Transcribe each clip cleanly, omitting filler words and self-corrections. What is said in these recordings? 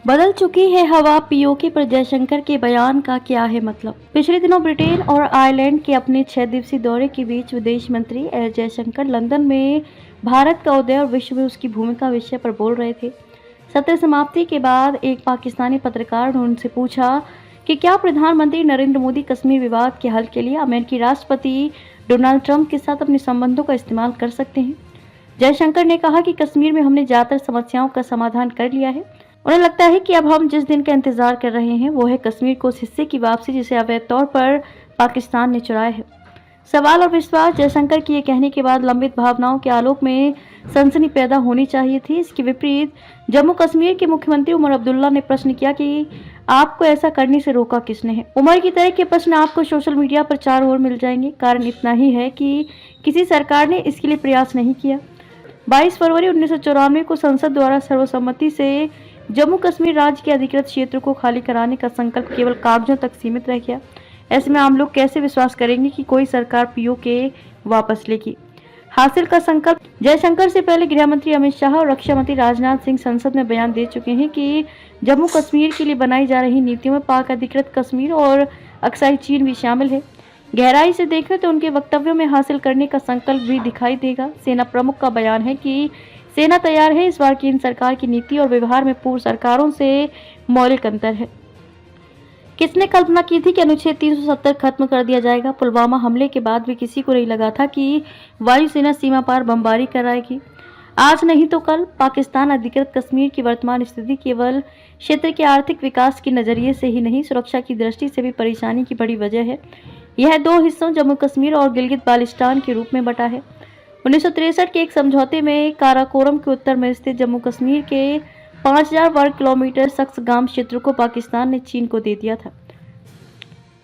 बदल चुकी है हवा, पीओके पर जयशंकर के बयान का क्या है मतलब। पिछले दिनों ब्रिटेन और आयरलैंड के अपने 6 दिवसीय दौरे के बीच विदेश मंत्री एस जयशंकर लंदन में भारत का उदय और विश्व में उसकी भूमिका विषय पर बोल रहे थे। सत्र समाप्ति के बाद एक पाकिस्तानी पत्रकार ने उनसे पूछा कि क्या प्रधानमंत्री नरेंद्र मोदी कश्मीर विवाद के हल के लिए अमेरिकी राष्ट्रपति डोनाल्ड ट्रंप के साथ अपने संबंधों का इस्तेमाल कर सकते हैं। जयशंकर ने कहा कि कश्मीर में हमने ज्यादातर समस्याओं का समाधान कर लिया है। उन्हें लगता है कि अब हम जिस दिन का इंतजार कर रहे हैं वो है कश्मीर को उस हिस्से की वापसी जिसे अवैध तौर पर पाकिस्तान ने चुराया है। सवाल और विश्वास। जयशंकर के ये कहने के बाद लंबित भावनाओं के आलोक में सनसनी पैदा होनी चाहिए थी। इसके विपरीत जम्मू कश्मीर के मुख्यमंत्री उमर अब्दुल्ला ने प्रश्न किया कि आपको ऐसा करने से रोका किसने है। उमर की तरह के प्रश्न आपको सोशल मीडिया पर चारों ओर मिल जाएंगे। कारण इतना ही है कि किसी सरकार ने इसके लिए प्रयास नहीं किया। 22 फरवरी 1994 को संसद द्वारा सर्वसम्मति से जम्मू कश्मीर राज्य के अधिकृत क्षेत्र को खाली कराने का संकल्प केवल कागजों तक सीमित रह गया। ऐसे में आम लोग कैसे विश्वास करेंगे कि कोई सरकार पीओके वापस लेगी। हासिल का संकल्प। जयशंकर से पहले गृह मंत्री अमित शाह और रक्षा मंत्री राजनाथ सिंह संसद में बयान दे चुके हैं कि जम्मू कश्मीर के लिए बनाई जा रही नीतियों में पाक अधिकृत कश्मीर और अक्साई चीन भी शामिल है। गहराई से देखें तो उनके वक्तव्यों में हासिल करने का संकल्प भी दिखाई देगा। सेना प्रमुख का बयान है कि सेना तैयार है। इस बार केंद्र सरकार की नीति और व्यवहार में पूर्व सरकारों से मौलिक अंतर है। किसने कल्पना की थी कि अनुच्छेद 370 खत्म कर दिया जाएगा। पुलवामा हमले के बाद भी किसी को नहीं लगा था कि वायुसेना सीमा पार बमबारी कराएगी। आज नहीं तो कल पाकिस्तान अधिकृत कश्मीर की वर्तमान स्थिति केवल क्षेत्र के आर्थिक विकास के नजरिए से ही नहीं, सुरक्षा की दृष्टि से भी परेशानी की बड़ी वजह है। यह 2 हिस्सों जम्मू कश्मीर और गिलगित बाल्टिस्तान के रूप में बटा है। 1963 के एक समझौते में काराकोरम के उत्तर में स्थित जम्मू कश्मीर के 5000 वर्ग किलोमीटर सक्सगाम क्षेत्र को पाकिस्तान ने चीन को दे दिया था।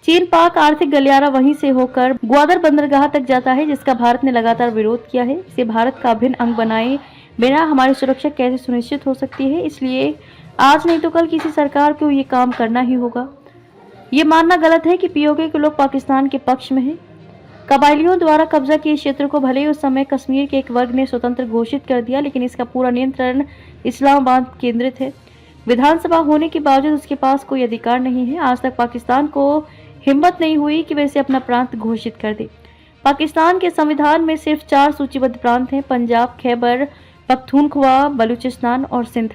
चीन पाक आर्थिक गलियारा वहीं से होकर ग्वादर बंदरगाह तक जाता है, जिसका भारत ने लगातार विरोध किया है। इसे भारत का अभिन्न अंग बनाए बिना हमारी सुरक्षा कैसे सुनिश्चित हो सकती है। इसलिए आज नहीं तो कल किसी सरकार को ये काम करना ही होगा। ये मानना गलत है कि पीओके के लोग पाकिस्तान के पक्ष में हैं। कबायलियों द्वारा कब्जा किए क्षेत्र को भले ही उस समय कश्मीर के एक वर्ग ने स्वतंत्र घोषित कर दिया, लेकिन इसका पूरा नियंत्रण इस्लामाबाद केंद्रित है। विधानसभा होने के बावजूद उसके पास कोई अधिकार नहीं है। आज तक पाकिस्तान को हिम्मत नहीं हुई कि वह इसे अपना प्रांत घोषित कर दे। पाकिस्तान के संविधान में सिर्फ 4 सूचीबद्ध प्रांत हैं: पंजाब, खैबर पख्तूनख्वा, बलूचिस्तान और सिंध।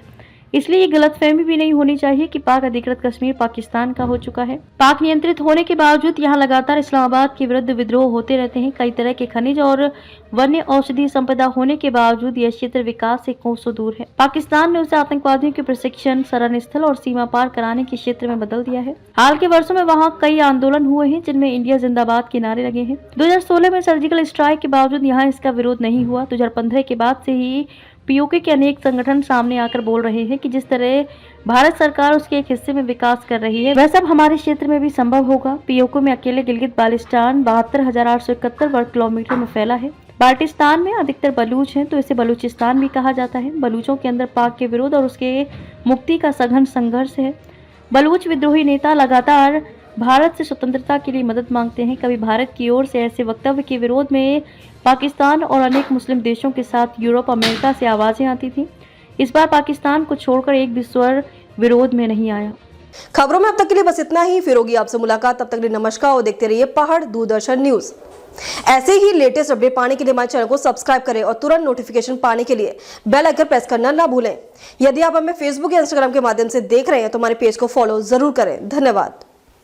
इसलिए ये गलतफहमी भी नहीं होनी चाहिए कि पाक अधिकृत कश्मीर पाकिस्तान का हो चुका है। पाक नियंत्रित होने के बावजूद यहाँ लगातार इस्लामाबाद के विरुद्ध विद्रोह होते रहते हैं। कई तरह के खनिज और वन्य औषधि संपदा होने के बावजूद यह क्षेत्र विकास से कोसों दूर है। पाकिस्तान ने उसे आतंकवादियों के प्रशिक्षण, शरण स्थल और सीमा पार कराने के क्षेत्र में बदल दिया है। हाल के वर्षों में वहाँ कई आंदोलन हुए हैं जिनमें इंडिया जिंदाबाद के नारे लगे हैं। 2016 में सर्जिकल स्ट्राइक के बावजूद यहाँ इसका विरोध नहीं हुआ। 2015 के बाद से ही पीओके के अनेक संगठन सामने आकर बोल रहे हैं कि जिस तरह भारत सरकार उसके एक हिस्से में विकास कर रही है, वह सब हमारे क्षेत्र में भी संभव होगा। पीओके में अकेले गिलगित बाल्टिस्तान 72,871 वर्ग किलोमीटर में फैला है। बाल्टिस्तान में अधिकतर बलूच हैं, तो इसे बलूचिस्तान भी कहा जाता है। बलूचों के अंदर पाक के विरोध और उसके मुक्ति का सघन संघर्ष है। बलूच विद्रोही नेता लगातार भारत से स्वतंत्रता के लिए मदद मांगते हैं। कभी भारत की ओर से ऐसे वक्तव्य के विरोध में पाकिस्तान और अनेक मुस्लिम देशों के साथ यूरोप, अमेरिका से आवाजें आती थीं। इस बार पाकिस्तान को छोड़कर एक भी स्वर विरोध में नहीं आया। खबरों में अब तक के लिए बस इतना ही। फिर होगी आपसे मुलाकात, तब तक के लिए नमस्कार और देखते रहिए पहाड़ दूरदर्शन न्यूज। ऐसे ही लेटेस्ट अपडेट पाने के लिए हमारे चैनल को सब्सक्राइब करें और तुरंत नोटिफिकेशन पाने के लिए बेल आइकन प्रेस करना ना भूलें। यदि आप हमें फेसबुक या इंस्टाग्राम के माध्यम से देख रहे हैं तो हमारे पेज को फॉलो जरूर करें। धन्यवाद।